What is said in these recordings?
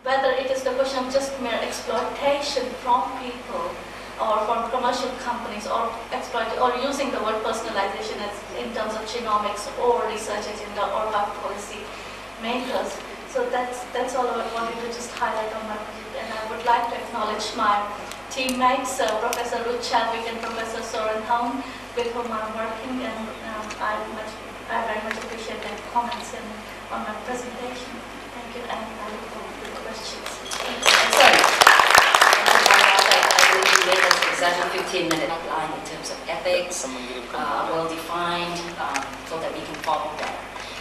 whether it is the question of just mere exploitation from people or from commercial companies, or using the word personalization as in terms of genomics or research agenda or policy makers. So that's all I wanted to just highlight on my project. And I would like to acknowledge my teammates, Professor Ruth Chadwick and Professor Soren Hong, with whom I'm working, and I very much appreciate their comments on my presentation. Thank you, and I look forward to the questions. Excellent. Exactly 15-minute outline in terms of ethics, well defined, so that we can follow that.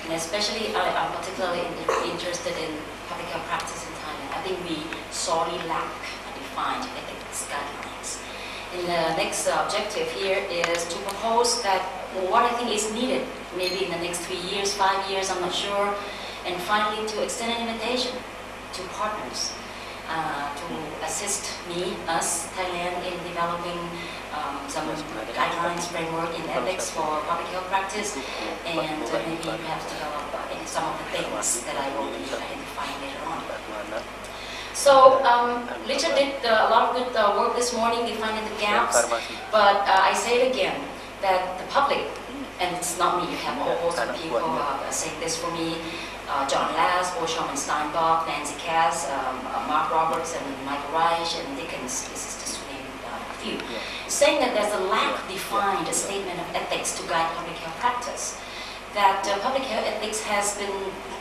And especially, I'm particularly interested in public health practice in Thailand. I think we sorely lack defined ethics guidelines. And the next objective here is to propose that what I think is needed, maybe in the next 3 years, 5 years, I'm not sure. And finally, to extend an invitation to partners to assist us, Thailand, in developing some guidelines, framework in ethics for public health practice, and maybe perhaps develop some of the things that I will be identifying later on. So Richard did a lot of good work this morning defining the gaps, but I say it again, that the public, and it's not me, you have a whole host of people saying this for me, John Lass, Bo Sherman Steinbach, Nancy Cass, Mark Roberts, and Michael Reich, and Dickens, this is just to name a few, saying that there's a lack of defined statement of ethics to guide public health practice. That public health ethics has been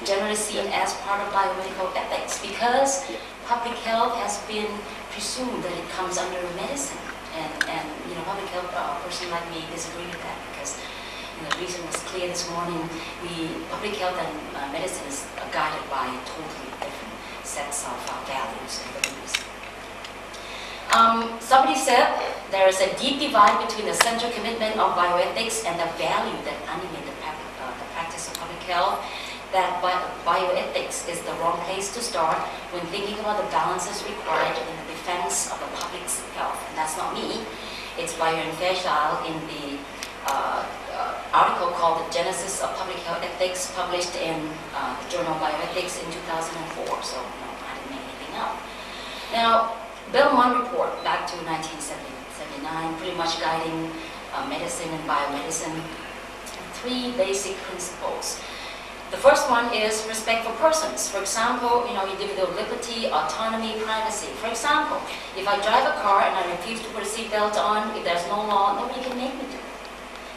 generally seen as part of biomedical ethics because public health has been presumed that it comes under medicine. And you know, public health person like me disagree with that because the reason was clear this morning. Public health and medicine is guided by totally different sets of values and beliefs. Somebody said there is a deep divide between the central commitment of bioethics and the value that animate the practice of public health. That bioethics is the wrong place to start when thinking about the balances required in the defense of the public's health. And that's not me. It's Byron Fairchild in the article called The Genesis of Public Health Ethics, published in the Journal Bioethics in 2004, so no, I didn't make anything up. Now, Belmont report back to 1979, pretty much guiding medicine and biomedicine, 3 basic principles. The first one is respect for persons. For example, individual liberty, autonomy, privacy. For example, if I drive a car and I refuse to put a seatbelt on, if there's no law, nobody can make me do it.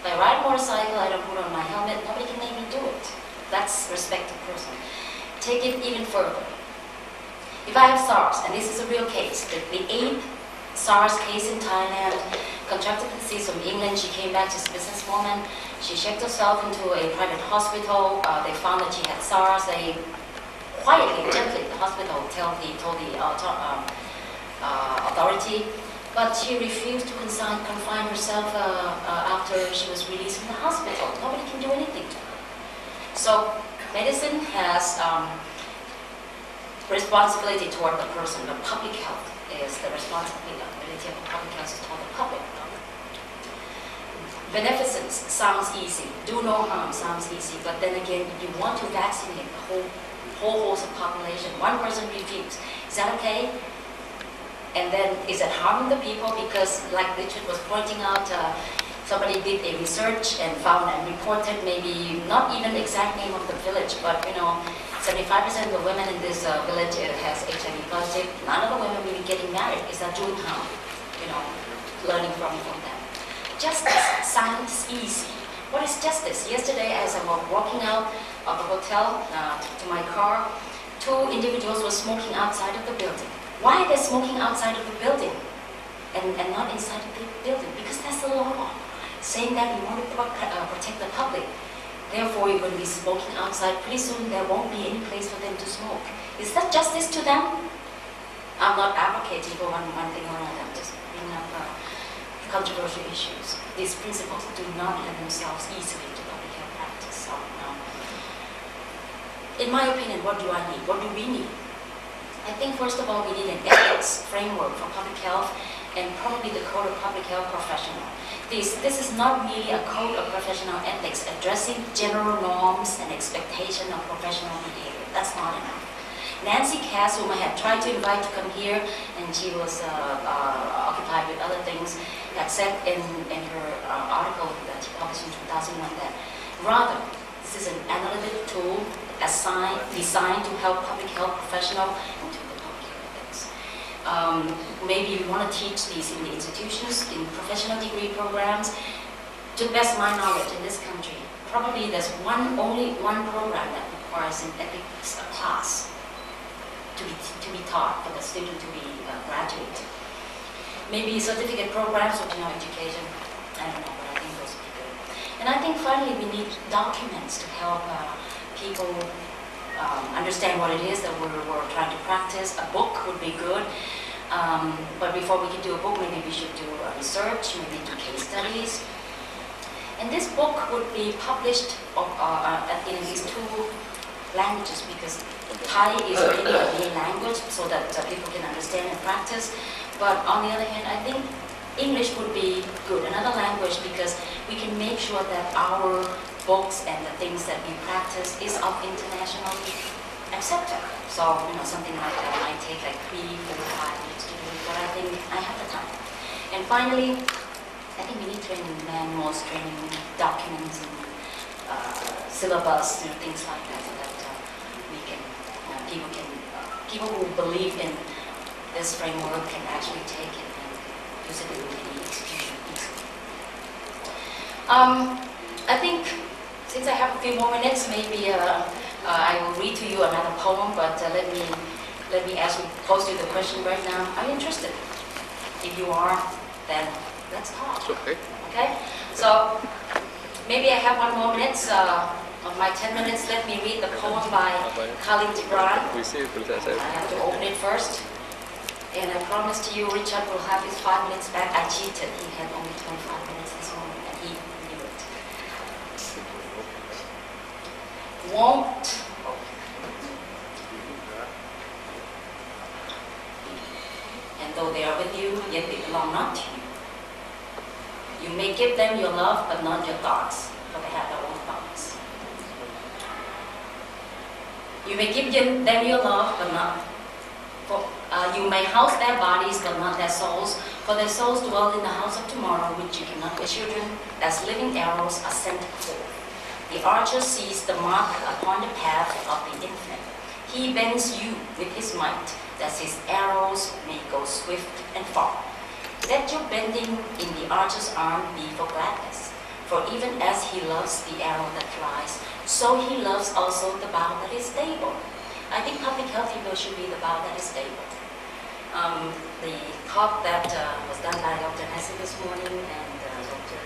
If I ride a motorcycle, I don't put on my helmet, nobody can make me do it. That's respect to person. Take it even further. If I have SARS, and this is a real case, the 8th SARS case in Thailand, contracted disease from England, she came back, she's a businesswoman, she checked herself into a private hospital, they found that she had SARS, they quietly, gently, the hospital told the authority, but she refused to confine herself after she was released from the hospital. Nobody can do anything to her. So medicine has responsibility toward the person, but public health is the responsibility of the public health is toward the public. Beneficence sounds easy, do no harm sounds easy, but then again, you want to vaccinate the whole host of population. One person refused. Is that okay? And then, is it harming the people? Because, like Richard was pointing out, somebody did a research and found and reported maybe not even the exact name of the village, but 75% of the women in this village has HIV positive. None of the women will be getting married. Is that doing harm? Learning from them. Justice sounds easy. What is justice? Yesterday, as I was walking out of the hotel to my car, 2 individuals were smoking outside of the building. Why are they smoking outside of the building and not inside of the building? Because that's the law, saying that we want to protect the public. Therefore, you're going to be smoking outside. Pretty soon, there won't be any place for them to smoke. Is that justice to them? I'm not advocating for one thing or another. I'm just bringing up controversial issues. These principles do not lend themselves easily to public health practice. So, in my opinion, what do I need? What do we need? I think first of all we need an ethics framework for public health and probably the code of public health professional. This is not merely a code of professional ethics addressing general norms and expectation of professional behavior. That's not enough. Nancy Cass, whom I had tried to invite to come here, and she was occupied with other things, had said in her article that she published in 2001 that rather, this is an analytic tool designed to help public health professionals into the public health ethics. Maybe we want to teach these in the institutions, in professional degree programs. To the best of my knowledge in this country, probably there's only one program that requires an ethics class to be taught for the student to be graduate. Maybe certificate programs or general education, I don't know, but I think those would be good. And I think finally we need documents to help people understand what it is that we're trying to practice. A book would be good, but before we can do a book, maybe we should do research, maybe do case studies. And this book would be published in at least 2 languages, because Thai is really a main language so that people can understand and practice. But on the other hand, I think English would be good, another language, because we can make sure that our books and the things that we practice is of internationally accepted. So, something like that might take like 3, 4, 5 minutes to do, but I think I have the time. And finally, I think we need training manuals, training documents, and syllabus, things like that, so that we can, people who believe in this framework can actually take it and use it in the execution easily. I think since I have a few more minutes, maybe I will read to you another poem, but let me pose you the question right now. Are you interested? If you are, then let's talk. Okay. Okay? So maybe I have 1 more minute. Of my 10 minutes, let me read the poem by Khalil Gibran. I have to open it first. And I promised you Richard will have his 5 minutes back. I cheated. He had only 25 minutes this morning, and he knew it. Won't. And though they are with you, yet they belong not to you. You may give them your love, but not your thoughts, for they have their own thoughts. You may give them your love, but not. You may house their bodies, but not their souls, for their souls dwell in the house of tomorrow, which you cannot. The children, as living arrows, are sent forth. The archer sees the mark upon the path of the infinite. He bends you with his might, that his arrows may go swift and far. Let your bending in the archer's arm be for gladness, for even as he loves the arrow that flies, so he loves also the bow that is stable. I think public health should be the bow that is stable. The talk that was done by Dr. Hassan this morning and Dr.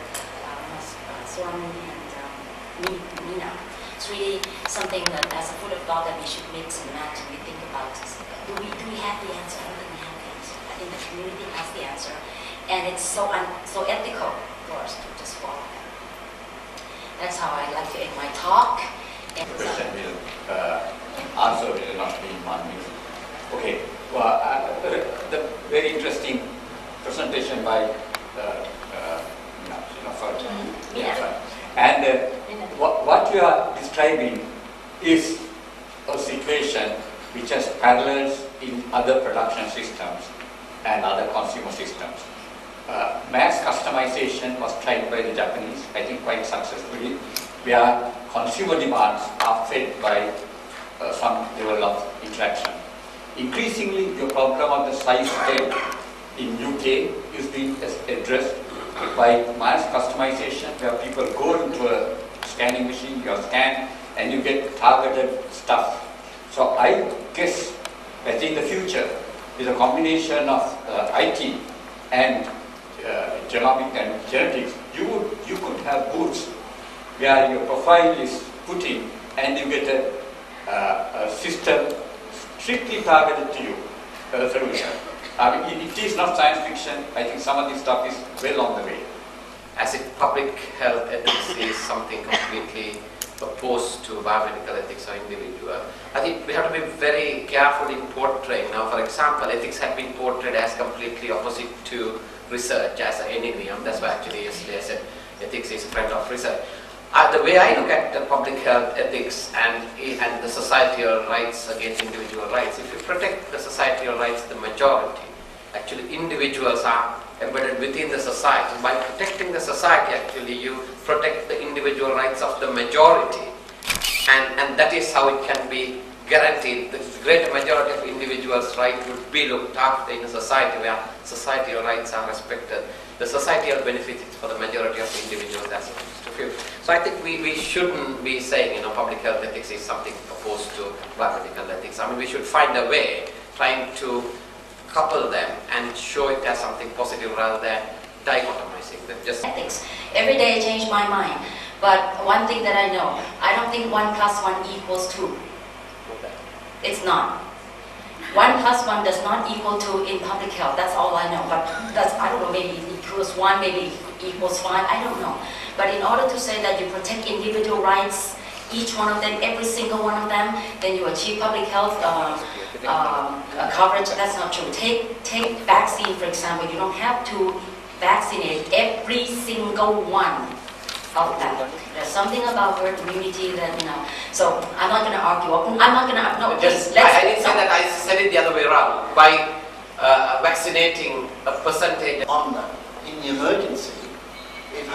Swami and Nina, it's really something that as a food of thought that we should mix and match and we think about. Do we have the answer? I don't think we have the answer. I think the community has the answer, and it's so ethical for us to just follow that. That's how I like to end my talk. The question will answer will not be in 1 minute. Okay. Well, the very interesting presentation by and what you are describing is a situation which has parallels in other production systems and other consumer systems. Mass customization was tried by the Japanese, I think quite successfully, where consumer demands are fed by some level of interaction. Increasingly, your problem on the size scale in UK is being addressed by mass customization, where people go into a scanning machine, you scan, and you get targeted stuff. So I guess that in the future, with a combination of IT and genomics and genetics, you could have booths where your profile is put in, and you get a system strictly targeted to you solution. I mean, it is not science fiction. I think some of this stuff is well on the way. As if public health ethics is something completely opposed to biomedical ethics or individual, I think we have to be very careful in portraying. Now, for example, ethics have been portrayed as completely opposite to research, as an enigma. That's why actually yesterday I said ethics is a friend of research. The way I look at public health ethics and the societal rights against individual rights, if you protect the societal rights of the majority, actually individuals are embedded within the society. By protecting the society, actually you protect the individual rights of the majority, and that is how it can be guaranteed. The great majority of individuals' rights would be looked after in a society where societal rights are respected. The societal benefits for the majority of individuals as opposed to few. So I think we shouldn't be saying, public health ethics is something opposed to biomedical ethics. I mean, we should find a way trying to couple them and show it as something positive rather than dichotomizing them. Just ethics. Every day I change my mind. But one thing that I know, I don't think 1 + 1 = 2. It's not. 1 + 1 does not equal 2 in public health. That's all I know. But that's, I don't know, maybe it equals 1, maybe it equals 5, I don't know. But in order to say that you protect individual rights, each one of them, every single one of them, then you achieve public health coverage. That's not true. Take vaccine, for example. You don't have to vaccinate every single one of them. There's something about herd immunity that, so I'm not going to argue. I'm not going to, no, just, I didn't say that, I said it the other way around. By vaccinating a percentage. In the emergency, if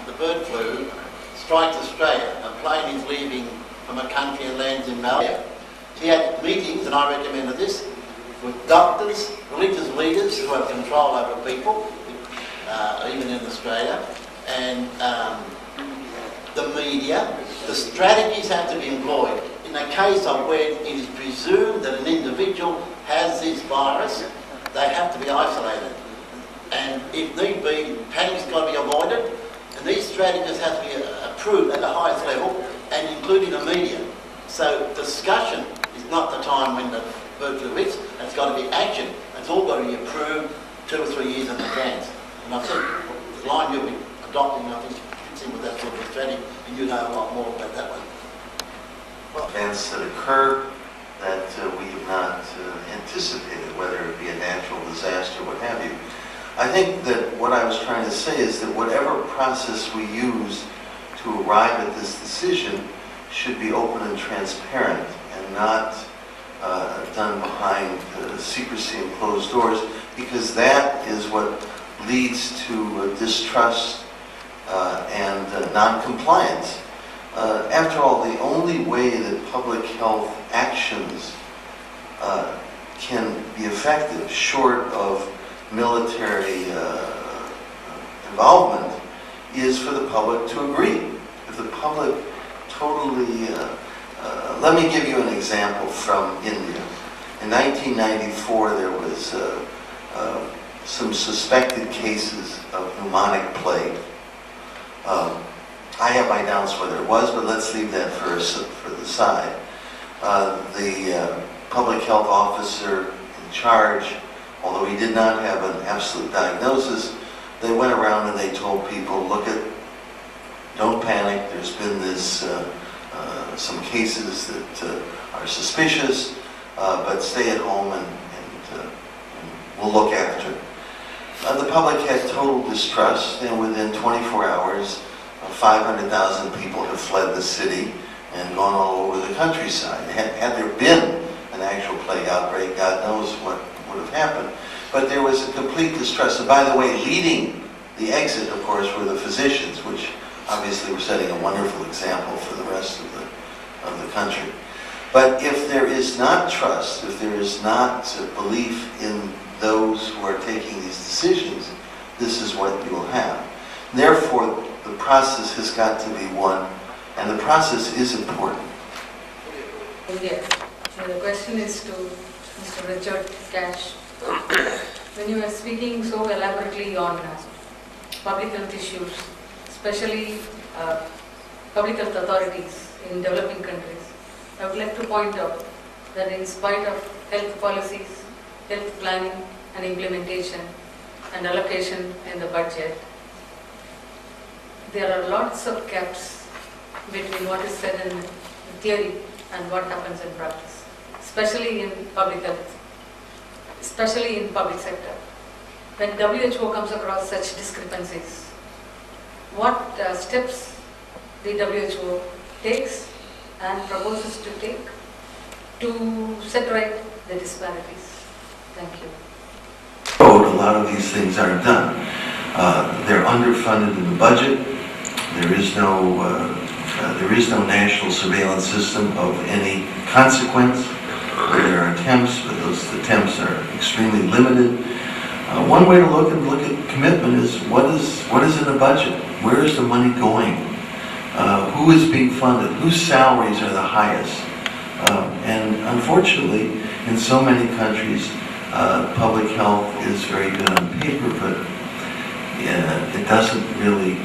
the bird flu strikes Australia, a plane is leaving from a country and lands in Malawi. He had meetings, and I recommended this, with doctors, religious leaders who have control over people, even in Australia, and the media. The strategies have to be employed. In a case of where it is presumed that an individual has this virus, they have to be isolated. And if need be, panic's got to be avoided, and these strategies have to be approved at the highest level, and including the media. So discussion is not the time when the bird flu hits, it's got to be action. It's all got to be approved 2 or 3 years in advance. And I think the line you'll be adopting, I think, fits in with that sort of strategy, and you know a lot more about that one. Events that occur that we have not anticipated, whether it be a natural disaster, what have you. I think that what I was trying to say is that whatever process we use to arrive at this decision should be open and transparent and not done behind secrecy and closed doors, because that is what leads to distrust and non-compliance. After all, the only way that public health actions can be effective, short of military involvement, is for the public to agree. If the public totally... let me give you an example from India. In 1994, there was some suspected cases of pneumonic plague. I have my doubts whether it was, but let's leave that for the side. The public health officer in charge, although he did not have an absolute diagnosis, they went around and they told people, don't panic, there's been this, some cases that are suspicious, but stay at home and we'll look after it. The public had total distrust, and within 24 hours, 500,000 people have fled the city and gone all over the countryside. Had there been an actual plague outbreak, God knows what would have happened. But there was a complete distrust. And by the way, leading the exit, of course, were the physicians, which obviously were setting a wonderful example for the rest of the country. But if there is not trust, if there is not belief in those who are taking these decisions, this is what you will have. Therefore, the process has got to be one, and the process is important. Yes. So the question is to Mr. Richard Cash. When you are speaking so elaborately on public health issues, especially public health authorities in developing countries, I would like to point out that in spite of health policies, health planning and implementation and allocation in the budget, there are lots of gaps between what is said in theory and what happens in practice, especially in public health, especially in public sector. When WHO comes across such discrepancies, what steps the WHO takes and proposes to take to set right the disparities. Thank you. A lot of these things aren't done. They're underfunded in the budget. There is no national surveillance system of any consequence. There are attempts, but those attempts are extremely limited. One way to look at commitment is what is in the budget? Where is the money going? Who is being funded? Whose salaries are the highest? And unfortunately, in so many countries, public health is very good on paper, but it doesn't really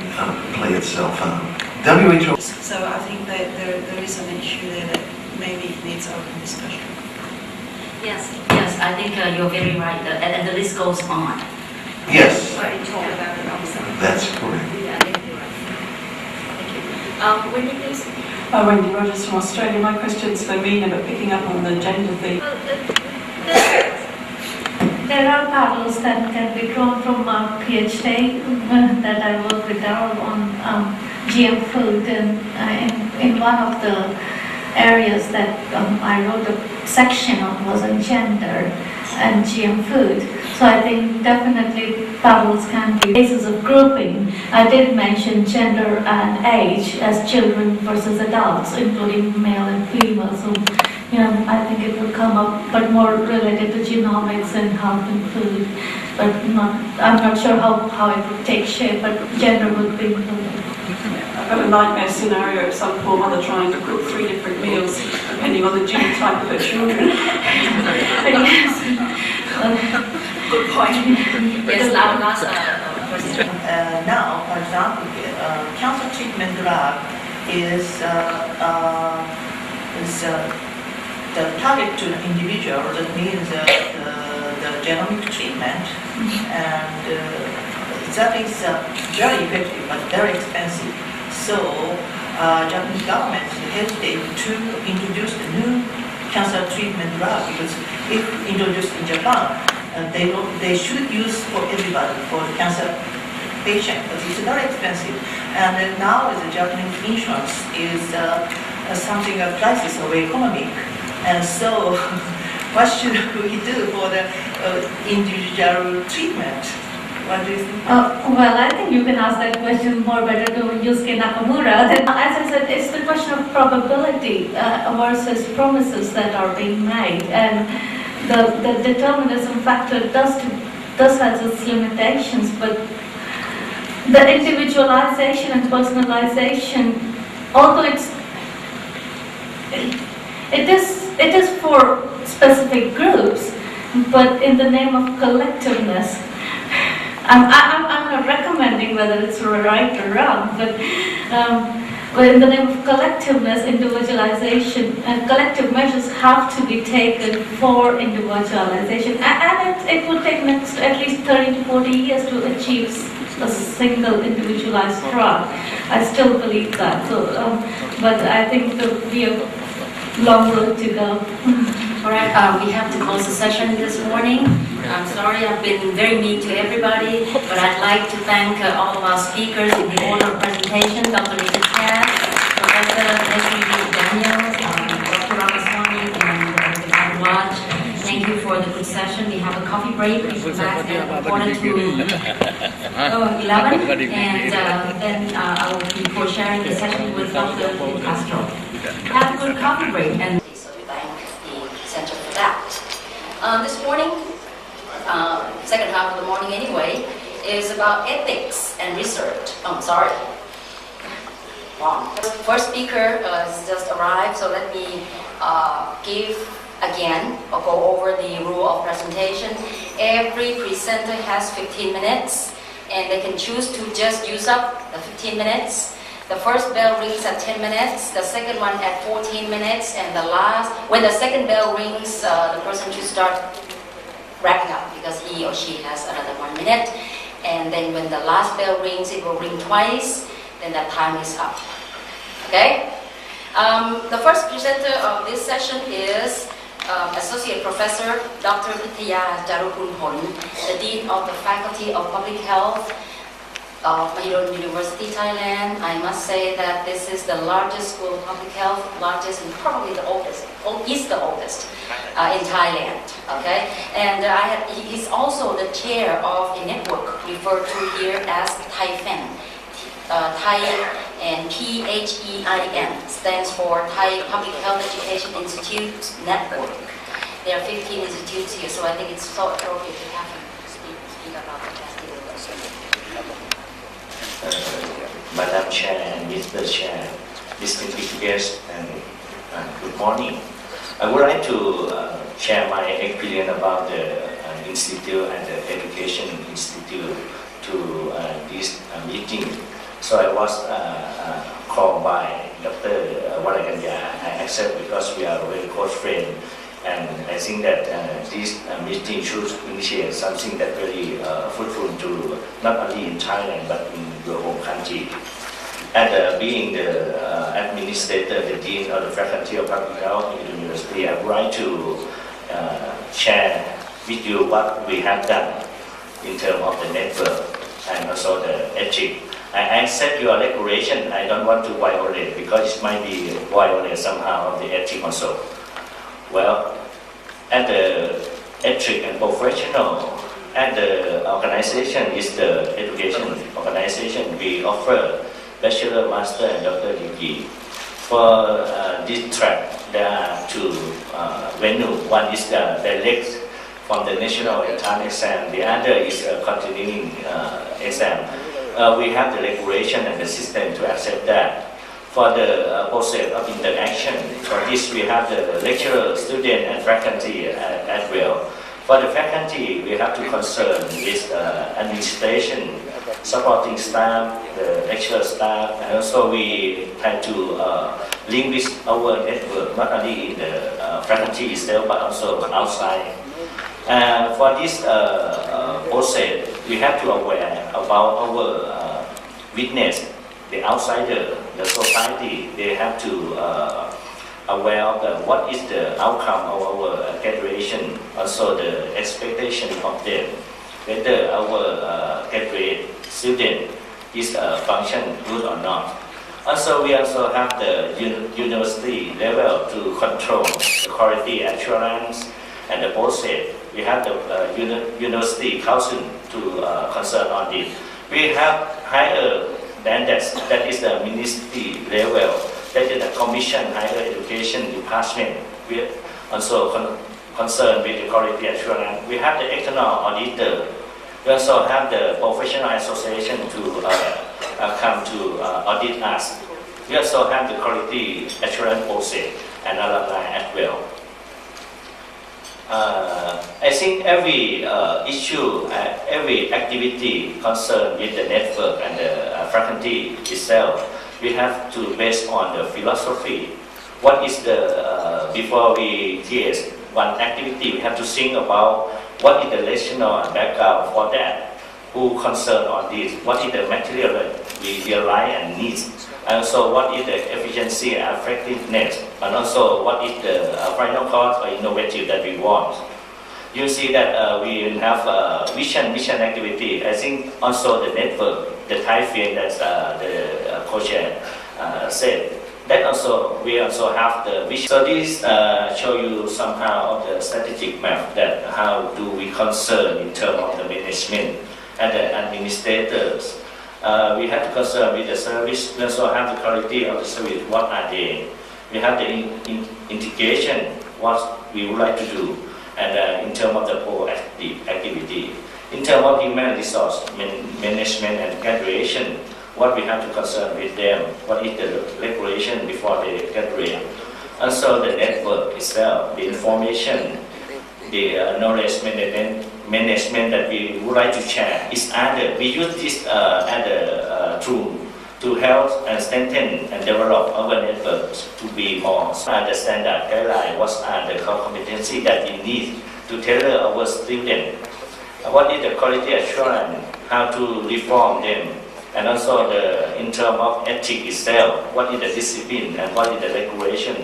play itself out. WHO. So I think that there is an issue there that maybe needs open discussion. Yes, I think you're very right, and the list goes on. Yes, But you talk about it also. that's correct. Yeah, I think you're right. Thank you. Wendy, please. Wendy Rogers from Australia. My question's for Mina, but picking up on the gender thing. There are parallels that can be drawn from our PhD that I work with Darryl on GM food, and in one of the areas that I wrote a section on was on gender and GM food. So I think definitely parallels can be basis of grouping. I did mention gender and age as children versus adults, including male and female. So, I think it will come up, but more related to genomics and health and food. But I'm not sure how it would take shape, but gender would be included. I've got a nightmare scenario of some poor mother trying to cook 3 different meals depending on the gene type of her children. Good point. Yes, last question. Now, for example, cancer treatment drug is the target to the individual. That means the genomic treatment, and that is very effective but very expensive. So, Japanese government hesitate to introduce the new cancer treatment drug because if introduced in Japan, they should use for everybody, for the cancer patient, but it's very expensive. And then now the Japanese insurance is something of crisis of economic. And so, what should we do for the individual treatment? What do you think? Well, I think you can ask that question more better to Yusuke Nakamura. As I said, it's the question of probability versus promises that are being made, and the determinism factor does have its limitations, but the individualization and personalization, although it is for specific groups, but in the name of collectiveness. I'm not recommending whether it's right or wrong, but in the name of collectiveness, individualization, and collective measures have to be taken for individualization, and it would take at least 30 to 40 years to achieve a single individualized drug. I still believe that. So, but I think we have a long road to go. All right, we have to close the session this morning. I'm sorry I've been very mean to everybody, but I'd like to thank all of our speakers in the order of presentation, Dr. Richard Kat, Professor Leslie Daniels, Dr. Ramaswamy, and Dr. Bhardwaj. Thank you for the good session. We have a coffee break. We come back at 1:45, and then I will be co-sharing the session with Dr. Castro. Have a good coffee break. And so we thank the center for that. This morning, second half of the morning anyway, is about ethics and research. Oh, sorry. Wrong. First speaker has just arrived, so let me give again or go over the rule of presentation. Every presenter has 15 minutes, and they can choose to just use up the 15 minutes. The first bell rings at 10 minutes, the second one at 14 minutes, and the last, when the second bell rings, the person should start wrapping up because he or she has another 1 minute. And then when the last bell rings, it will ring twice, then that time is up. Okay? The first presenter of this session is Associate Professor Dr. Nithya Jarukunhon, the Dean of the Faculty of Public Health, of Mahidol University, Thailand. I must say that this is the largest school of public health, largest and probably the oldest, is the oldest in Thailand. Okay, and he's also the chair of a network referred to here as ThaiFEN. Thai and PHEIN stands for Thai Public Health Education Institute Network. There are 15 institutes here, so I think it's so appropriate to have him speak about the festival. Madam Chair and Mr. Chair, distinguished guests, and good morning. I would like to share my experience about the institute and the education institute to this meeting. So I was called by Dr. Valaikanya. I accept because we are very close friends, and I think that this meeting should initiate something that very fruitful to not only in Thailand but in your home country. And being the administrator, the dean of the faculty of public health in the university, I would like to share with you what we have done in terms of the network and also the ethics. I accept your regulation. I don't want to violate because it might be violate somehow of the ethics also. Well, at the ethics and professional and the organization is the education organization. We offer bachelor, master, and doctor degree. For this track, there are two venues. One is the direct from the national entrance exam. The other is a continuing exam. We have the regulation and the system to accept that. For the process of interaction, for this we have the lecturer, student, and faculty as well. For the faculty, we have to concern with administration, supporting staff, the lecturer staff, and also we try to link with our network, not only in the faculty itself, but also outside. For this process, we have to aware about our witness, the outsider, the society. They have to aware of what is the outcome of our graduation, also the expectation of them, whether our graduate student is function good or not. Also, we also have the university level to control the quality assurance and the process. We have the university council to concern on this. We have higher than that is the ministry level. That is the Commission Higher Education Department. We also concerned with the quality assurance. We have the external auditor. We also have the professional association to come to audit us. We also have the quality assurance process and alumni as well. I think every issue, every activity concerned with the network and the faculty itself, we have to base on the philosophy. What is the, before we create one activity, we have to think about what is the rational background for that, who concerned on this, what is the material that we realize and need, and also what is the efficiency and effectiveness, and also what is the final cost or innovative that we want. You see that we have vision activity. I think also the network, the Thai field that the co-chair said, that also we also have the vision. So this show you somehow of the strategic map that how do we concern in terms of the management and the administrators. We have to concern with the service. We also have the quality of the service. What are they? We have the integration. What we would like to do. And in terms of the proactive activity, in terms of human resource management and graduation, what we have to concern with them, what is the regulation before they graduate. Also the network itself, the information, the knowledge management that we would like to share is added. We use this as a tool to help and strengthen and develop our networks to be more the standard guideline, what are the core competency that we need to tailor our students, what is the quality assurance, how to reform them, and also the in terms of ethics itself, what is the discipline and what is the regulation,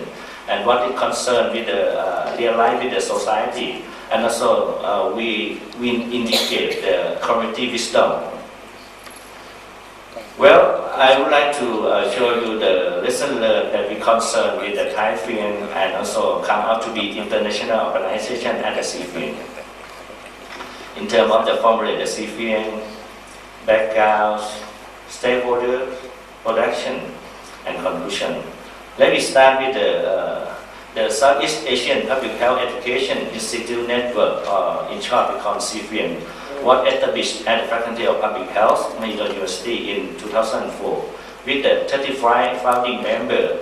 and what is concerned with the real life with the society, and also we indicate the community wisdom. Well, I would like to show you the lesson learned that we concern with the Thai field and also come out to be international organization at the CFIN. In terms of the formulate the CFIN, backgrounds, stakeholder, production, and conclusion. Let me start with the Southeast Asian Public Health Education Institute Network, in short we call CFIN, was established at the Faculty of Public Health, Mahidol University in 2004 with the 35 founding members.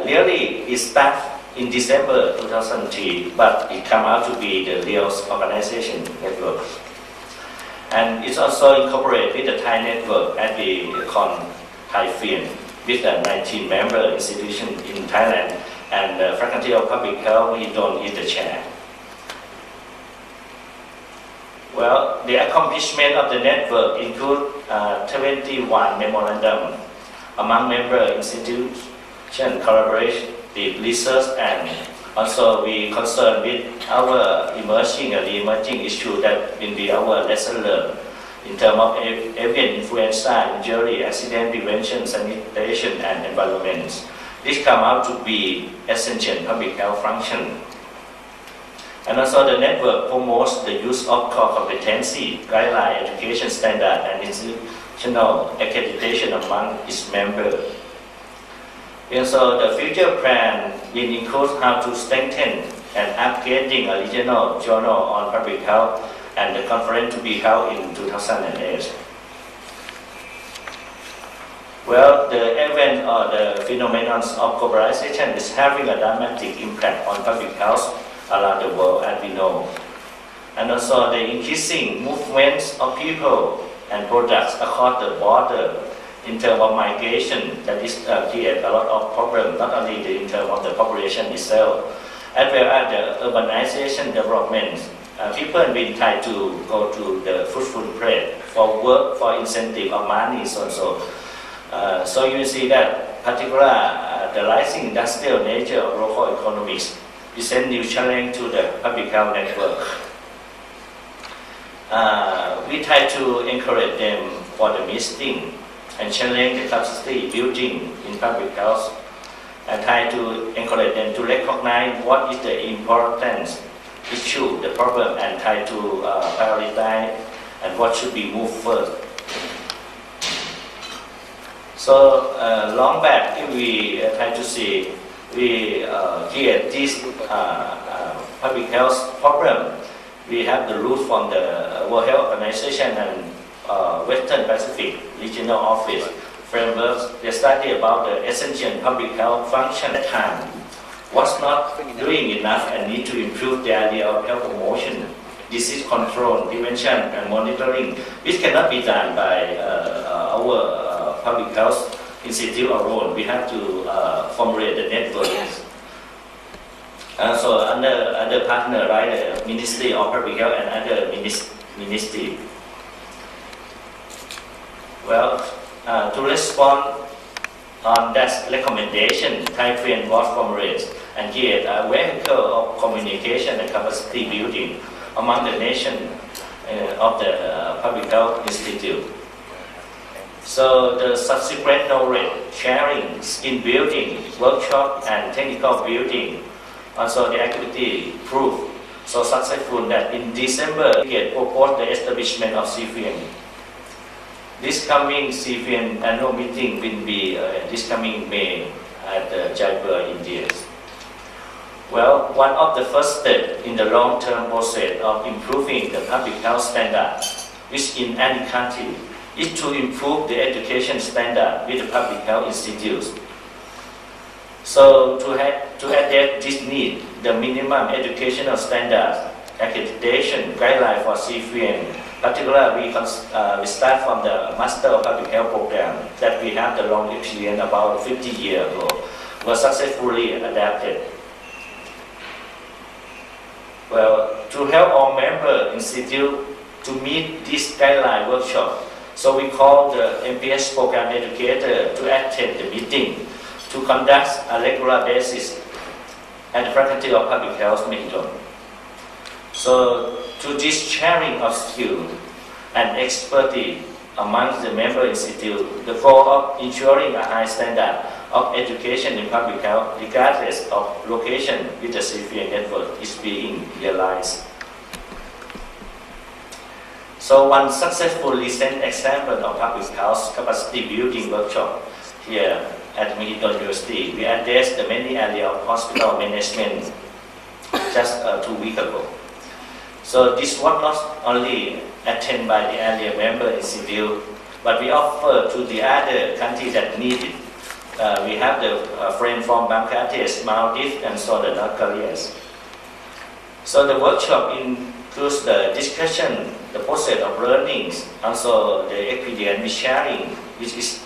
Really, it started in December 2003, but it came out to be the real organization network. And it's also incorporated with the Thai network at the Thai field with a 19-member institution in Thailand, and the Faculty of Public Health, we don't need the chair. Well, the accomplishment of the network include 21 memorandum among member institutions, collaborative research, and also we concern with our emerging and the emerging issue that will be our lesson learned in terms of avian influenza, injury, accident prevention, sanitation, and environment. This come out to be essential public health function. And also the network promotes the use of core competency, guideline, education standard, and institutional accreditation among its members. And so the future plan will include how to strengthen and upgrading a regional journal on public health, and the conference to be held in 2008. Well, the event or the phenomenon of globalization is having a dramatic impact on public health around the world, as we know. And also the increasing movements of people and products across the border in terms of migration, that is create a lot of problems, not only in terms of the population itself, as well as the urbanization development. People have been trying to go to the fruitful trade for work, for incentive of money, also. So you see that particular the rising industrial nature of local economics present new challenge to the public health network. We try to encourage them for the meeting and challenge the capacity building in public health, and try to encourage them to recognize what is the important issue, the problem, and try to prioritize and what should be moved first. So long back, if we try to see, we create this public health problem. We have the root from the World Health Organization and Western Pacific Regional Office frameworks. They study about the essential public health function at the time was not doing enough and need to improve the area of health promotion, disease control, prevention, and monitoring, which cannot be done by our public health institute alone. We have to formulate the network. So under partner, right, the Ministry of Public Health and other ministry. Well, to respond on that recommendation, Thai Friend was formulated and create a vehicle of communication and capacity building among the nation of the Public Health Institute. So the subsequent knowledge sharing, skill building, workshop, and technical building, also the activity proved so successful that in December we proposed the establishment of CFIN. This coming CFIN annual meeting will be this coming May at Jaipur, India. Well, one of the first steps in the long-term process of improving the public health standard, which in any country, is to improve the education standard with the public health institutes. So to address this need, the minimum educational standards, accreditation, guideline for CFIN, particularly we start from the Master of Public Health program that we have the long experience about 50 years ago, was successfully adapted. Well, to help our member institute to meet this guideline workshop, so we call the MPS program educator to attend the meeting, to conduct a regular basis at the Faculty of Public Health, Mahidol. So to this sharing of skill and expertise amongst the member institutes, the goal of ensuring a high standard of education in public health, regardless of location with the CFN network, is being realized. So one successful recent example of public health capacity building workshop here at Minakshi University, we addressed the many areas of hospital management just 2 weeks ago. So this was not only attended by the area member institute, but we offer to the other countries that need it. We have the friend from Bangladesh, Maldives, and so the North Korea. So the workshop includes the discussion, the process of learning, also the experience sharing, which is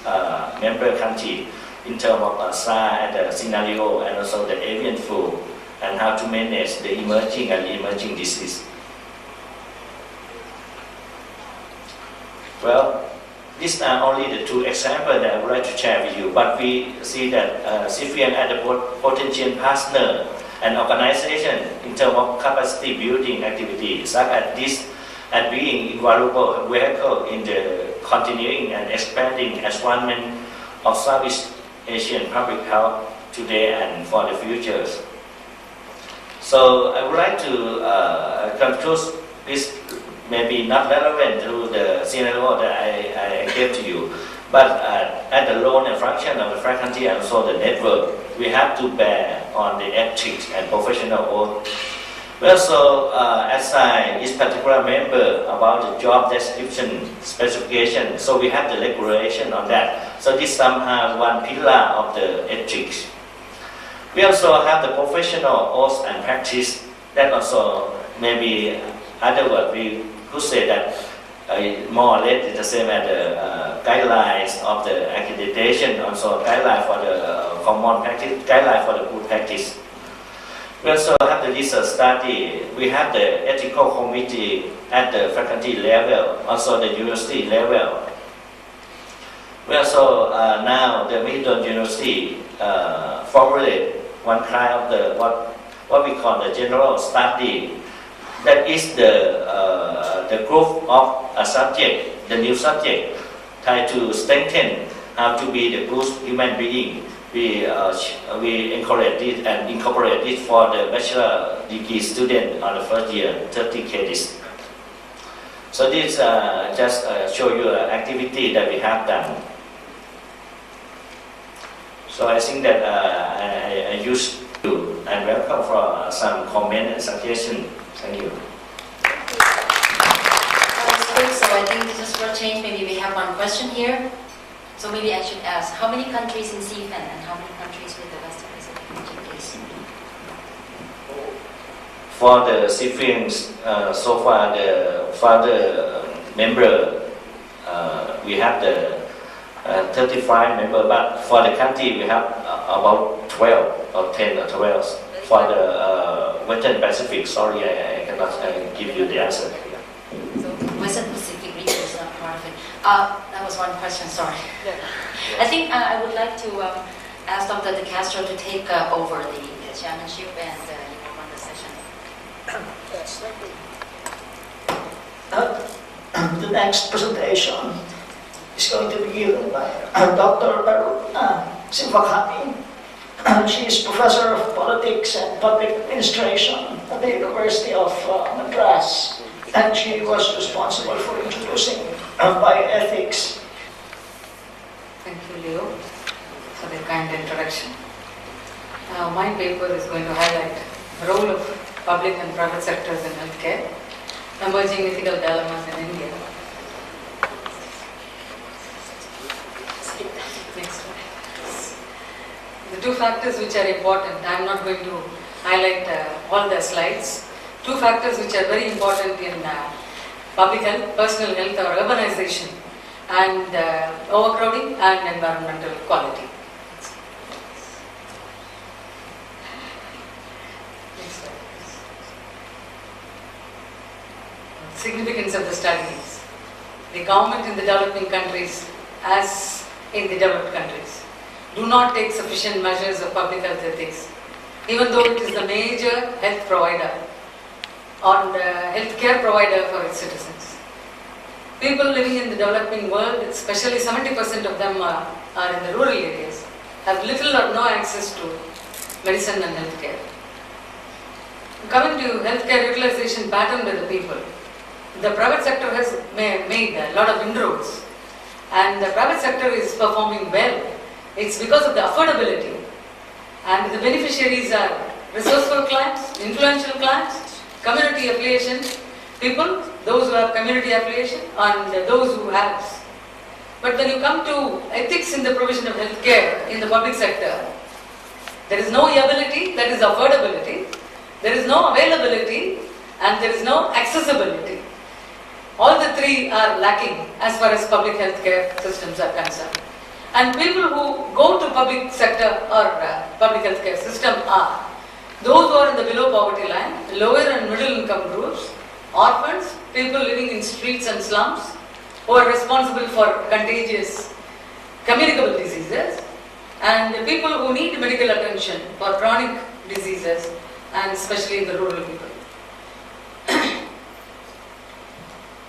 member country in terms of SARS and the scenario, and also the avian flu, and how to manage the emerging and emerging disease. Well, these are only the 2 examples that I would like to share with you, but we see that CFN as a potential partner and organization in terms of capacity building activities, such as this, as being invaluable vehicle in the continuing and expanding advancement of Southeast Asian public health today and for the future. So I would like to conclude this, maybe not relevant to the scenario that I gave to you, but at the role and function of the faculty and also the network, we have to bear on the ethics and professional oath. We also assign each particular member about the job description specification, so we have the regulation on that. So this somehow one pillar of the ethics. We also have the professional oath and practice, that also maybe other word we could say that more or less is the same as the guidelines of the accreditation, also guideline for the common practice, guideline for the good practice. We also have the research study. We have the ethical committee at the faculty level, also the university level. We also now the Minakshi University formulate one kind of the what we call the general study. That is the group of a subject, the new subject, try to strengthen how to be the good human being. We encourage it and incorporate it for the bachelor degree student on the first year, 30 credits. So this just show you an activity that we have done. So I think that I used to and welcome for some comment and suggestion. Thank you. That's good. So I think just for a change, maybe we have one question here. So maybe I should ask, how many countries in CFN and how many countries with the Western Pacific region, please? For the CFN, so far the member, we have the 35 member, but for the country we have about 12 or 10 or 12. For the Western Pacific, sorry, I cannot give you the answer. So Western Pacific region is not part of it. That was one question, sorry. I think I would like to ask Dr. De Castro to take over the chairmanship and you will run the session. The next presentation is going to be given by Dr. Simvakhani. She is Professor of Politics and Public Administration at the University of Madras, and she was responsible for introducing bioethics. Thank you, Leo, for the kind introduction. My paper is going to highlight the role of public and private sectors in healthcare, emerging ethical dilemmas in India. Next one. The 2 factors which are important, I am not going to highlight all the slides. 2 factors which are very important in public health, personal health or urbanization, and overcrowding and environmental quality. Next slide, please. Significance of the studies. The government in the developing countries, as in the developed countries, do not take sufficient measures of public health ethics, even though it is the major health provider or the healthcare provider for its citizens. people living in the developing world, especially 70% of them are in the rural areas, have little or no access to medicine and healthcare. Coming to healthcare utilization pattern by the people, the private sector has made a lot of inroads, and the private sector is performing well. It's because of the affordability, and the beneficiaries are resourceful clients, influential clients, community affiliation people, those who have community affiliation and those who have. But when you come to ethics in the provision of healthcare in the public sector, there is no ability, that is affordability, there is no availability, and there is no accessibility. All the three are lacking as far as public healthcare systems are concerned. And people who go to public sector or public healthcare system are those who are in the below poverty line, lower and middle income groups, orphans, people living in streets and slums, who are responsible for contagious communicable diseases, and the people who need medical attention for chronic diseases, and especially the rural people.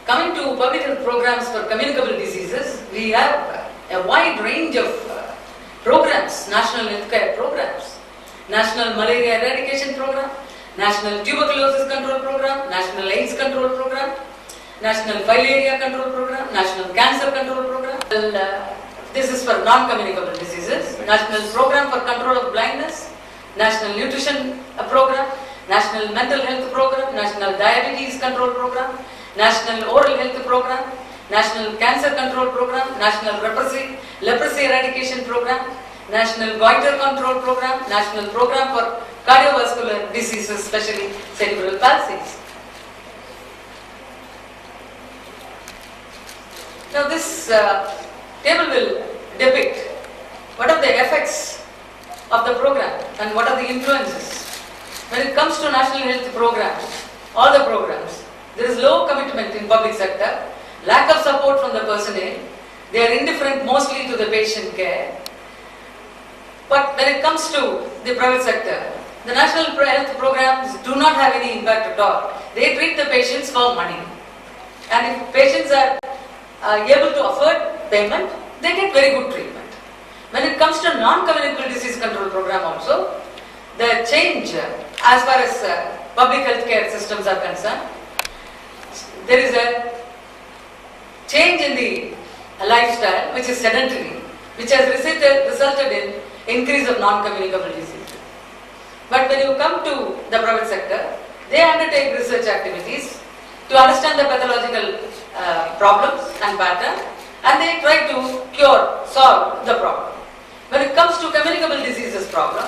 Coming to public health programs for communicable diseases, we have a wide range of programs, national healthcare programs, National Malaria Eradication Program, National Tuberculosis Control Program, National AIDS Control Program, National Filaria Control Program, National Cancer Control Program. This is for non-communicable diseases. National Program for Control of Blindness, National Nutrition Program, National Mental Health Program, National Diabetes Control Program, National Oral Health Program, National Cancer Control Program, National Leprosy Eradication Program, National Goiter Control Program, National Program for Cardiovascular Diseases, especially cerebral palsies. Now this table will depict what are the effects of the program and what are the influences. When it comes to national health programs, all the programs, there is low commitment in public sector, lack of support from the personnel, they are indifferent mostly to the patient care. But when it comes to the private sector, the national health programs do not have any impact at all. They treat the patients for money. And if patients are able to afford payment, they get very good treatment. When it comes to non-communicable disease control program also, the change as far as public health care systems are concerned, there is a change in the lifestyle which is sedentary, which has resulted in increase of non-communicable diseases. But when you come to the private sector, they undertake research activities to understand the pathological problems and pattern, and they try to solve the problem. When it comes to communicable diseases problem,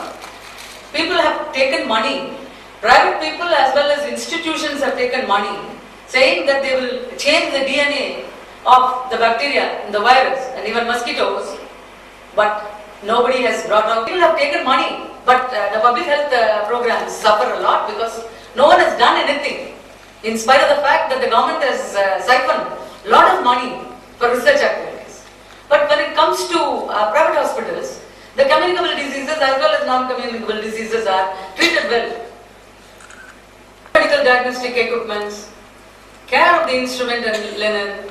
people have taken money, private people as well as institutions have taken money, saying that they will change the DNA of the bacteria, the virus, and even mosquitoes, but nobody has brought out. People have taken money, but the public health programs suffer a lot because no one has done anything, in spite of the fact that the government has siphoned a lot of money for research activities. But when it comes to private hospitals, the communicable diseases as well as non-communicable diseases are treated well. Medical diagnostic equipments, care of the instrument and linen,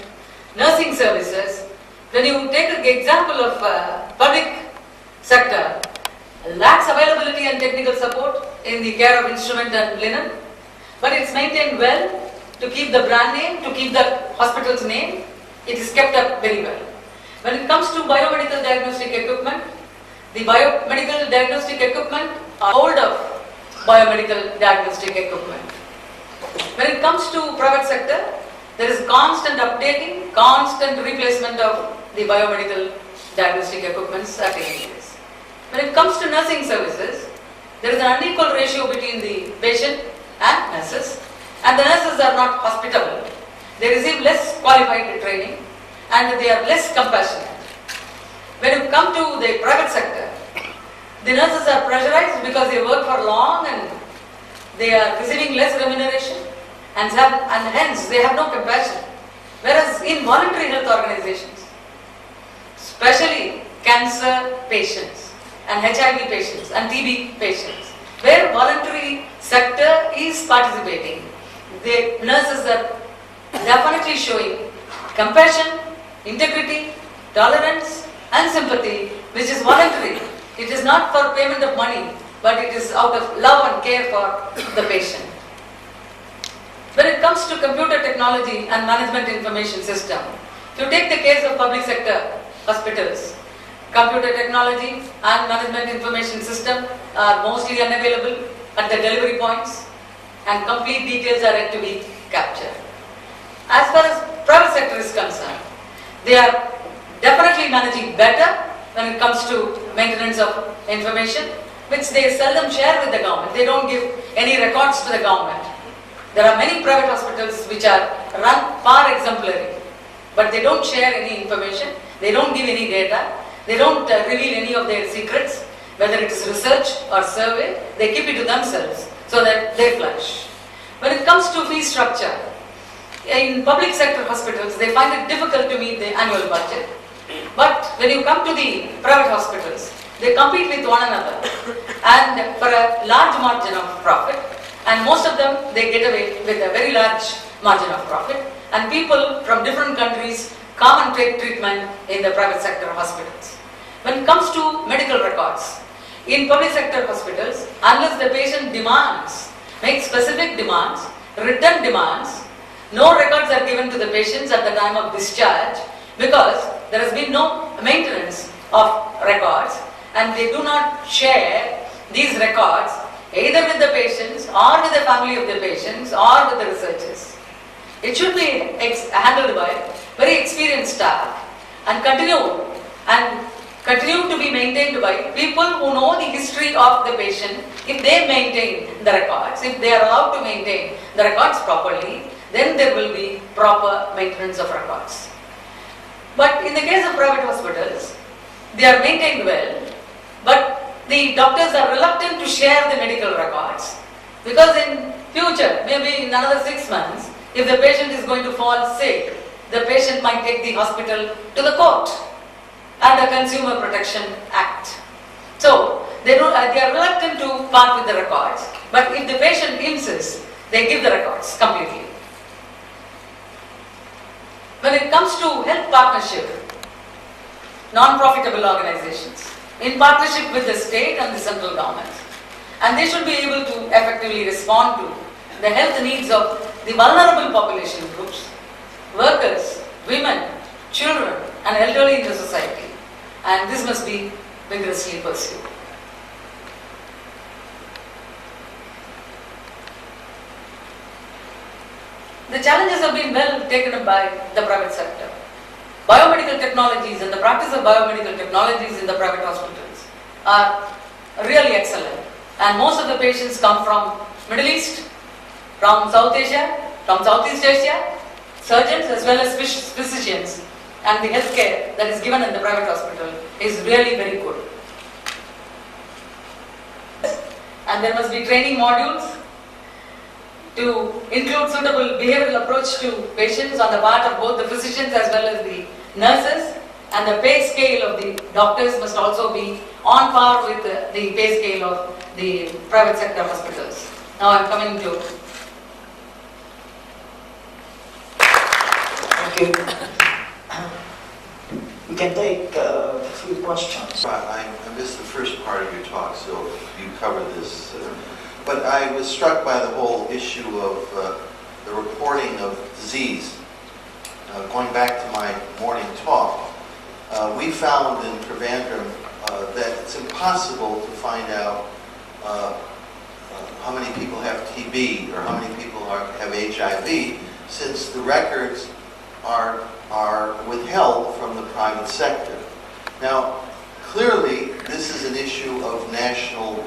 nursing services. When you take an example of public sector, lacks availability and technical support in the care of instrument and linen, but it's maintained well to keep the brand name, to keep the hospital's name. It is kept up very well. When it comes to biomedical diagnostic equipment, the biomedical diagnostic equipment are old of biomedical diagnostic equipment. When it comes to private sector, there is constant updating, constant replacement of the biomedical diagnostic equipments at any place. When it comes to nursing services, there is an unequal ratio between the patient and nurses, and the nurses are not hospitable. They receive less qualified training and they are less compassionate. When you come to the private sector, the nurses are pressurized because they work for long and they are receiving less remuneration, and hence they have no compassion. Whereas in voluntary health organizations, especially cancer patients and HIV patients and TB patients, where voluntary sector is participating, the nurses are definitely showing compassion, integrity, tolerance and sympathy, which is voluntary. It is not for payment of money, but it is out of love and care for the patient. When it comes to computer technology and management information system, if you take the case of public sector hospitals, computer technology and management information system are mostly unavailable at the delivery points and complete details are yet to be captured. As far as private sector is concerned, they are definitely managing better when it comes to maintenance of information, which they seldom share with the government. They don't give any records to the government. There are many private hospitals which are run far exemplary, but they don't share any information, they don't give any data, they don't reveal any of their secrets, whether it is research or survey, they keep it to themselves so that they flourish. When it comes to fee structure, in public sector hospitals, they find it difficult to meet the annual budget. But when you come to the private hospitals, they compete with one another and for a large margin of profit, and most of them they get away with a very large margin of profit, and people from different countries come and take treatment in the private sector hospitals. When it comes to medical records, in public sector hospitals, unless the patient demands, makes specific demands, written demands, no records are given to the patients at the time of discharge, because there has been no maintenance of records and they do not share these records either with the patients or with the family of the patients or with the researchers. It should be handled by very experienced staff and continue to be maintained by people who know the history of the patient. If they maintain the records, if they are allowed to maintain the records properly, then there will be proper maintenance of records. But in the case of private hospitals, they are maintained well, but the doctors are reluctant to share the medical records, because in future, maybe in another 6 months, if the patient is going to fall sick, the patient might take the hospital to the court under Consumer Protection Act. So they are reluctant to part with the records, but if the patient insists, they give the records completely. When it comes to health partnership, non-profitable organizations, in partnership with the state and the central government, and they should be able to effectively respond to the health needs of the vulnerable population groups, workers, women, children and elderly in the society, and this must be vigorously pursued. The challenges have been well taken up by the private sector. Biomedical technologies and the practice of biomedical technologies in the private hospitals are really excellent, and most of the patients come from Middle East, from South Asia, from Southeast Asia, surgeons as well as physicians, and the healthcare that is given in the private hospital is really very good. And there must be training modules to include suitable behavioral approach to patients on the part of both the physicians as well as the nurses, and the pay scale of the doctors must also be on par with the pay scale of the private sector hospitals. Now I am coming to... Thank you. We can take a few questions. I missed the first part of your talk, so you covered this. But I was struck by the whole issue of the reporting of disease. Going back to my morning talk, we found in Trivandrum that it's impossible to find out how many people have TB or how many people have HIV, since the records are withheld from the private sector. Now, clearly, this is an issue of national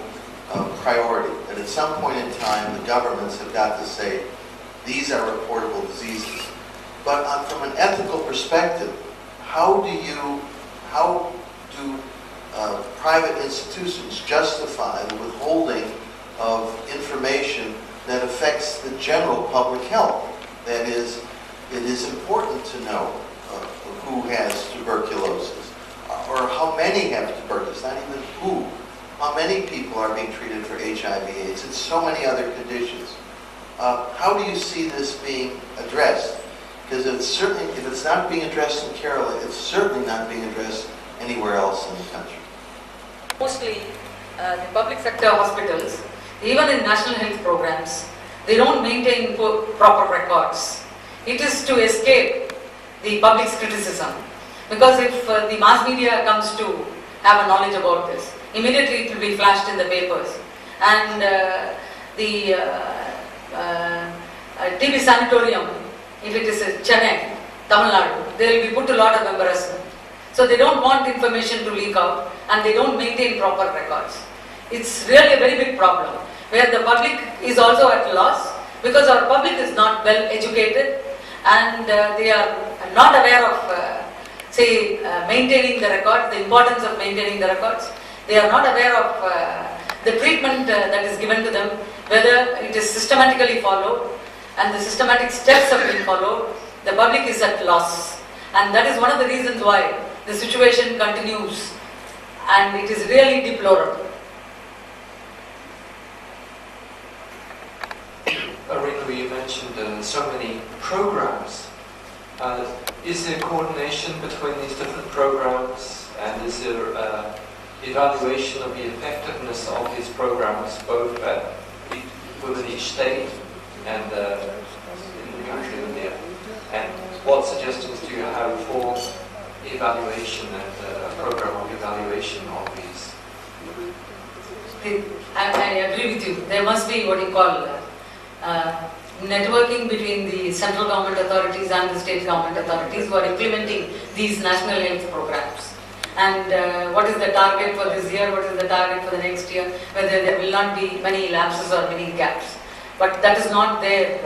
priority, that at some point in time the governments have got to say these are reportable diseases. But from an ethical perspective, how do private institutions justify the withholding of information that affects the general public health? That is, it is important to know who has tuberculosis, or how many have tuberculosis, not even who. How many people are being treated for HIV/AIDS and so many other conditions. How do you see this being addressed? Because it's certainly, if it's not being addressed in Kerala, it's certainly not being addressed anywhere else in the country. Mostly the public sector hospitals, even in national health programs, they don't maintain proper records. It is to escape the public's criticism. Because if the mass media comes to have a knowledge about this, immediately it will be flashed in the papers. And the TB sanatorium, if it is in Chennai, Tamil Nadu, they will be put to a lot of embarrassment. So they don't want information to leak out and they don't maintain proper records. It's really a very big problem where the public is also at loss because our public is not well educated and they are not aware of maintaining the record, the importance of maintaining the records. They are not aware of the treatment that is given to them, whether it is systematically followed and the systematic steps have been followed. The public is at loss. And that is one of the reasons why the situation continues and it is really deplorable. Renu, you mentioned so many programs. Is there coordination between these different programs, and is there evaluation of the effectiveness of these programs both within each state and in the country India? And what suggestions do you have for evaluation and a program of evaluation of these? I agree with you. There must be what you call networking between the central government authorities and the state government authorities who are implementing these national health programs. And what is the target for this year, what is the target for the next year, whether there will not be many lapses or many gaps. But that is not there.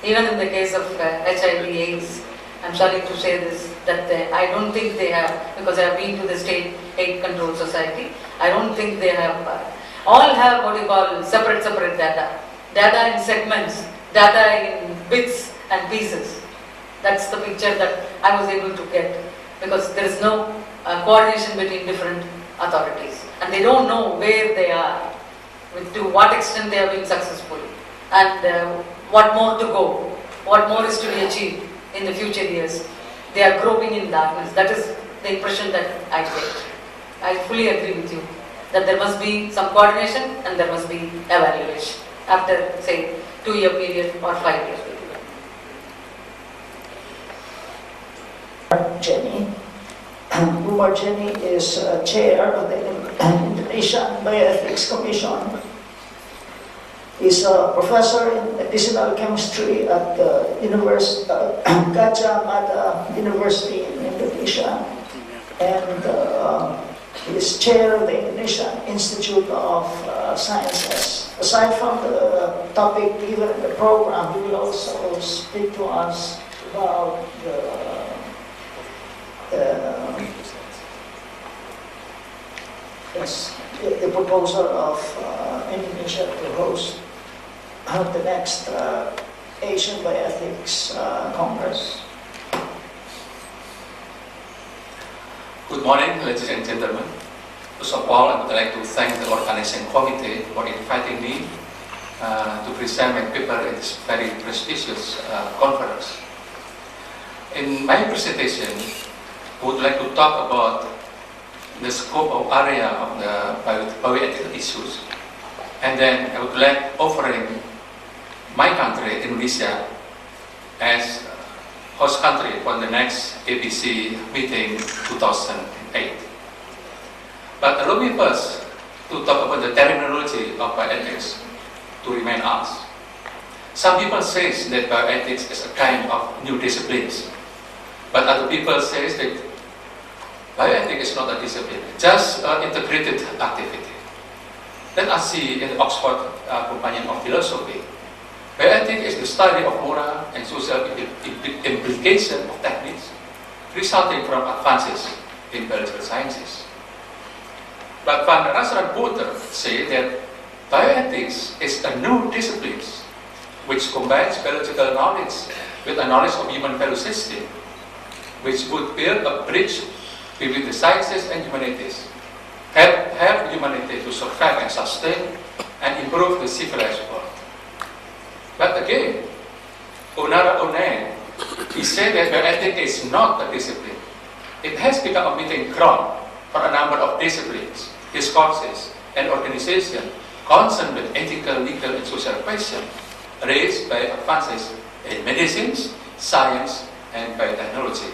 Even in the case of HIV/AIDS, I'm sorry to say this, that I don't think they have, because I have been to the State AIDS Control Society, I don't think they have, all have what you call separate data. Data in segments, data in bits and pieces. That's the picture that I was able to get, because there is no coordination between different authorities. And they don't know where they are, to what extent they have been successful, and what more to go, what more is to be achieved in the future years. They are groping in darkness. That is the impression that I get. I fully agree with you that there must be some coordination and there must be evaluation after, say, 2-year period or 5-year period. Jenny. Umar Jenny is chair of the Indonesian Bioethics Commission. He's a professor in medicinal chemistry at the Gajah Mada University in Indonesia, and he's chair of the Indonesian Institute of Sciences. Aside from the topic given in the program, he will also speak to us about the proposal of Indonesia to host the next Asian Bioethics Congress. Good morning, ladies and gentlemen. First of all, I would like to thank the organizing committee for inviting me to present my paper at this very prestigious conference. In my presentation, I would like to talk about the scope of area of the bioethical issues, and then I would like offering my country, Indonesia, as host country for the next ABC meeting 2008. But allow me first to talk about the terminology of bioethics to remind us. Some people say that bioethics is a kind of new discipline, but other people say that bioethics is not a discipline, just an integrated activity. Let us see in the Oxford Companion of Philosophy. Bioethics is the study of moral and social implication of techniques resulting from advances in biological sciences. But Van Rassenbutter say that bioethics is a new discipline which combines biological knowledge with a knowledge of human value system, which would build a bridge between the sciences and humanities, help humanity to survive and sustain, and improve the civilized world. But again, Onara One we say that bioethics is not a discipline. It has become a meeting ground for a number of disciplines, discourses, and organizations concerned with ethical, legal, and social questions raised by advances in medicines, science, and biotechnology.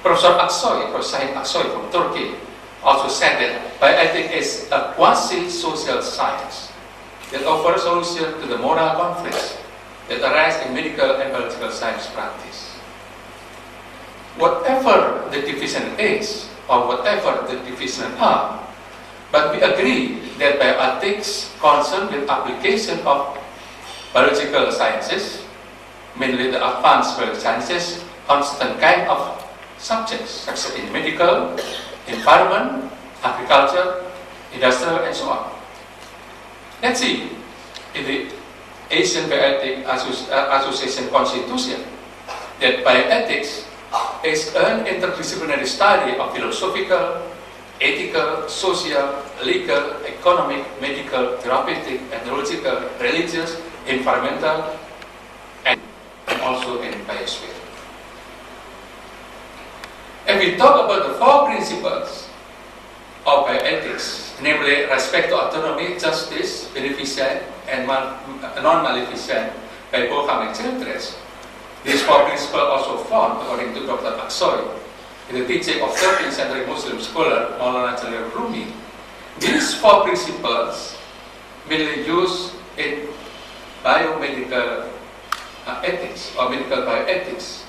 Professor Sahid Aksoy from Turkey also said that bioethics is a quasi-social science that offers solutions to the moral conflicts that arise in medical and biological science practice. Whatever the division is, or whatever the division are, but we agree that bioethics concern with application of biological sciences, mainly the advanced biological sciences, on certain kind of subjects, such as in medical, environment, agriculture, industrial, and so on. Let's see, in the Asian Bioethics Association Constitution, that bioethics is an interdisciplinary study of philosophical, ethical, social, legal, economic, medical, therapeutic, ethnological, religious, environmental, and also in biosphere. And we talk about the four principles of bioethics, namely respect to autonomy, justice, beneficent, and non-maleficent by both harm and interest. These four principles also found, according to Dr. Aksoy, in the teaching of 13th century Muslim scholar Maulana Jalal Rumi. These four principles mainly used in biomedical ethics or medical bioethics.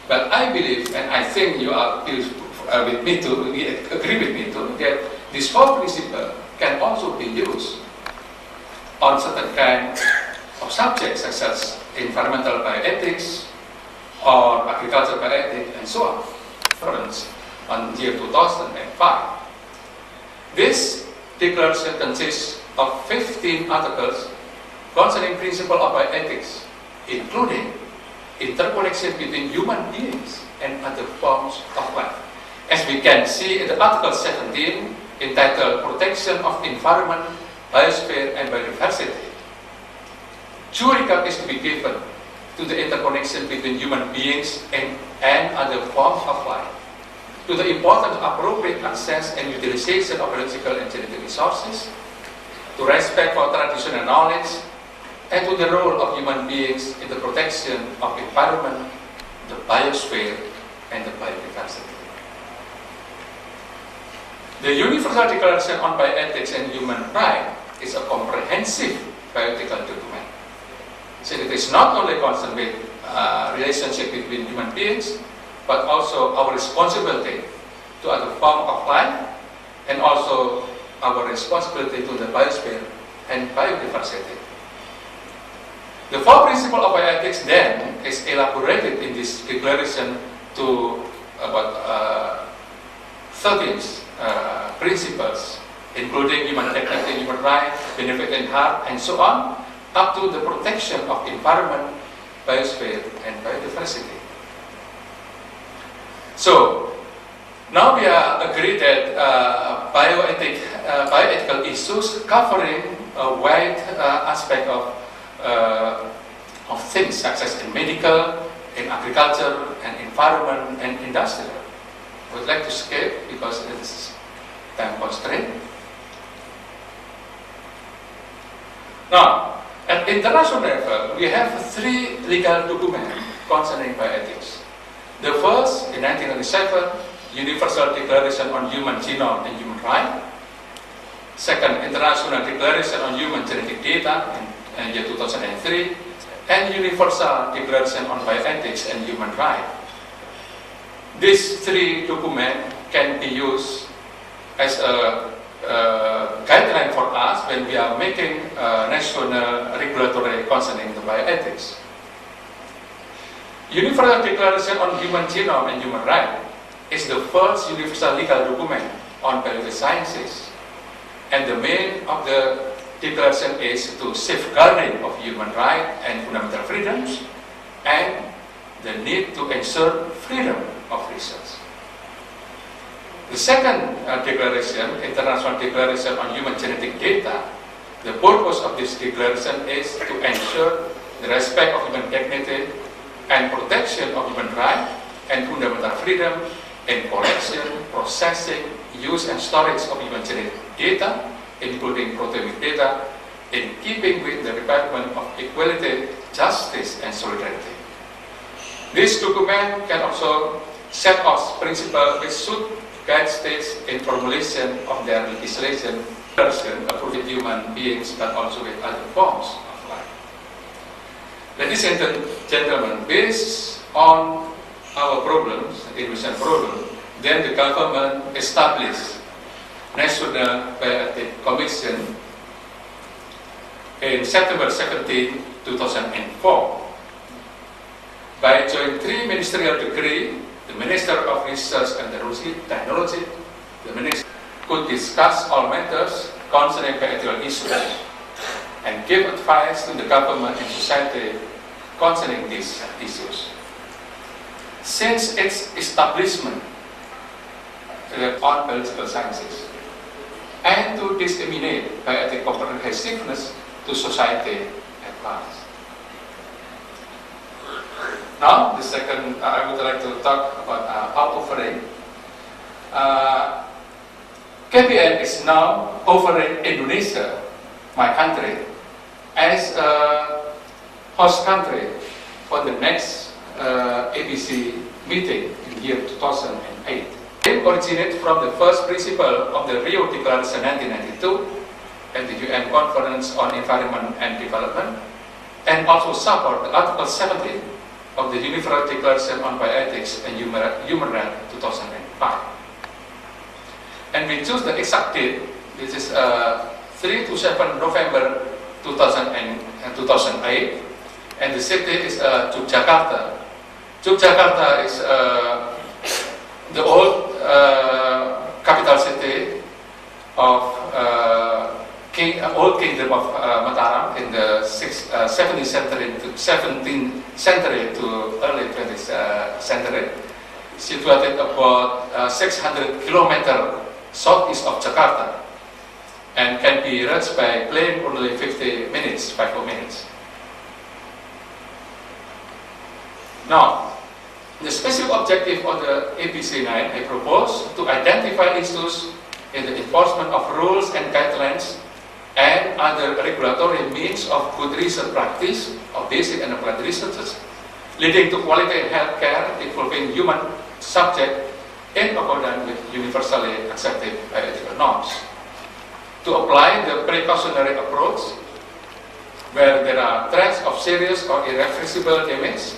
But I believe, and I think you are with me too, you agree with me too, that these four principles can also be used on certain kind of subjects, such as environmental bioethics or agricultural bioethics, and so on. Reference on year 2005. This declaration consists of 15 articles concerning principle of bioethics, including interconnection between human beings and other forms of life. As we can see in the Article 17, entitled Protection of Environment, Biosphere and Biodiversity, due regard is to be given to the interconnection between human beings and other forms of life, to the importance of appropriate access and utilization of biological and genetic resources, to respect for traditional knowledge, and to the role of human beings in the protection of environment, the biosphere, and the biodiversity. The Universal Declaration on Bioethics and Human Rights is a comprehensive bioethical document. So it is not only concerned with relationship between human beings, but also our responsibility to other forms of life, and also our responsibility to the biosphere and biodiversity. The four principles of bioethics then is elaborated in this declaration to about 13 principles, including human dignity, human rights, benefit and harm, and so on, up to the protection of environment, biosphere, and biodiversity. So, now we are agreed that bioethical issues covering a wide aspect of things, such as in medical, in agriculture, and environment, and industrial. I would like to skip because it is time constraint. Now, at international level, we have 3 legal documents concerning bioethics. The first, in 1997, Universal Declaration on Human Genome and Human Rights. Second, International Declaration on Human Genetic Data in year 2003, and Universal Declaration on Bioethics and Human Rights. These 3 documents can be used as a guideline for us when we are making national regulatory concerning the bioethics. Universal Declaration on Human Genome and Human Rights is the first universal legal document on biological sciences, and the main of the declaration is to safeguarding of human rights and fundamental freedoms, and the need to ensure freedom of research. The second declaration, International Declaration on Human Genetic Data, the purpose of this declaration is to ensure the respect of human dignity, and protection of human rights and fundamental freedom in collection, processing, use and storage of human genetic data, including proteomic data, in keeping with the requirement of equality, justice and solidarity. This document can also set out principles which should guide states in formulation of their legislation, approving human beings, but also with other forms of life. Ladies and gentlemen, based on our problems, Indonesian problem, then the government established National Bioethics Commission in September 17, 2004. By joint 3 ministerial decree, the Minister of Research and Technology, the Minister could discuss all matters concerning bioethical issues and give advice to the government and society concerning these issues. Since its establishment on biological sciences and to disseminate bioethical comprehensiveness to society at large. Now, the second, I would like to talk about our offering. KBN is now offering Indonesia, my country, as a host country for the next ABC meeting in year 2008. It originated from the first principle of the Rio Declaration 1992 and the UN Conference on Environment and Development, and also support the Article 17 of the Universal Declaration on Bioethics and Human Rights 2005. And we choose the exact date, which is 3 to 7 November 2008, and the city is Yogyakarta. Yogyakarta is the old capital city of old kingdom of Mataram in the 17th century to early 20th century, situated about 600 kilometers southeast of Jakarta, and can be reached by plane only 54 minutes. Now, the specific objective of the ABC8 I propose to identify issues in the enforcement of rules and guidelines and other regulatory means of good research practice of basic and applied research, leading to quality health care involving human subject in accordance with universally accepted bioethical norms. To apply the precautionary approach, where there are threats of serious or irreversible damage,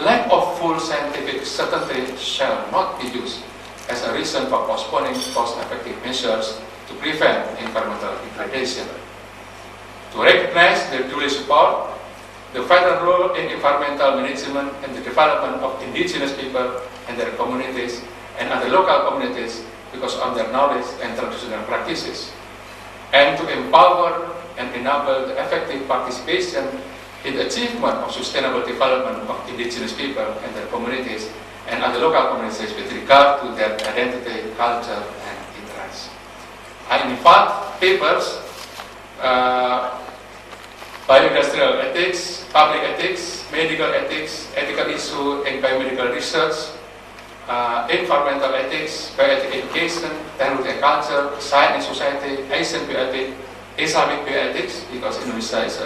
lack of full scientific certainty shall not be used as a reason for postponing cost-effective measures to prevent environmental degradation. To recognize the duly support the vital role in environmental management and the development of indigenous people and their communities and other local communities because of their knowledge and traditional practices, and to empower and enable the effective participation in the achievement of sustainable development of indigenous people and their communities and other local communities with regard to their identity, culture, and interests. I invite papers, bioindustrial ethics, public ethics, medical ethics, ethical issue in biomedical research, environmental ethics, bioethic education, technology and culture, science and society, Asian bioethics, Islamic bioethics, because Indonesia is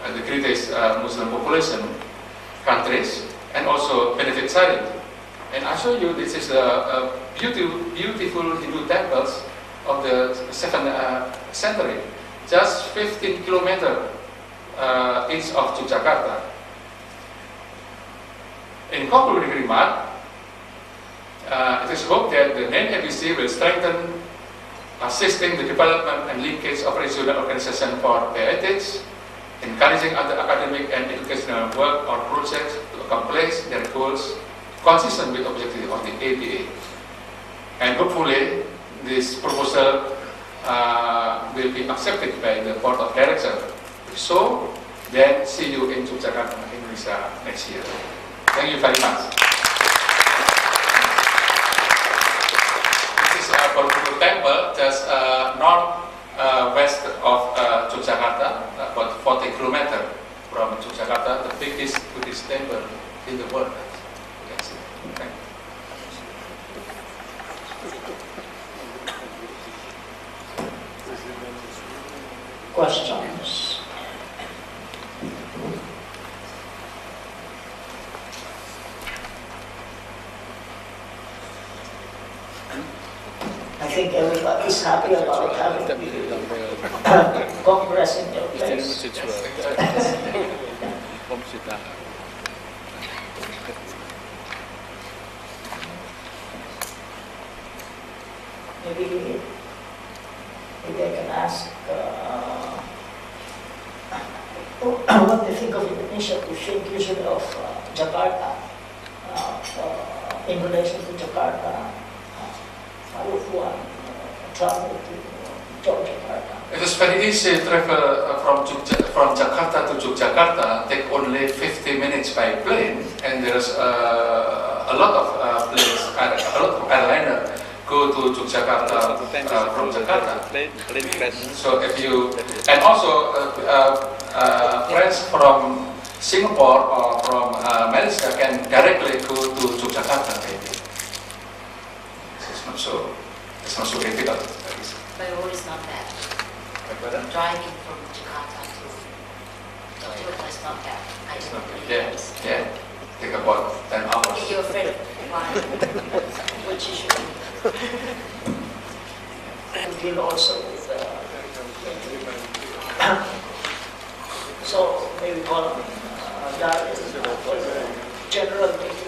the greatest Muslim population countries, and also benefit sharing. And I show you this is a beautiful Hindu temples of the 7th century, just 15 kilometers east of Yogyakarta. In concluding remark, it is hoped that the main ABC will strengthen assisting the development and linkage of regional organizations for bioethics, encouraging other academic and educational work or projects to accomplish their goals consistent with objectives of the ABA. And hopefully this proposal will be accepted by the Board of Directors. So then see you in Yogyakarta, Indonesia next year. Thank you very much. This is Borobudur Temple, just north-west of Yogyakarta, about 40 kilometers from Yogyakarta, the biggest in the world. You can see. Thank you. Questions? I think everybody's happy about having Congress in your place. Maybe I can ask what do you think of Indonesia? Do you think usually of Jakarta in relation to Jakarta? How would one travel to Jakarta? It is very easy to travel from Jakarta to Yogyakarta. Take only 50 minutes by plane, and there's a lot of planes, a lot of airliner go to Yogyakarta from Jakarta. So if you, and also friends from Singapore or from Malaysia can directly go to Yogyakarta maybe. It's not so difficult. By road is not bad. Driving from Jakarta to Tokyo is not bad. I don't really Yeah. Take about 10 hours. You're afraid of why? Which issue? And deal also with so maybe call that is for the general meeting.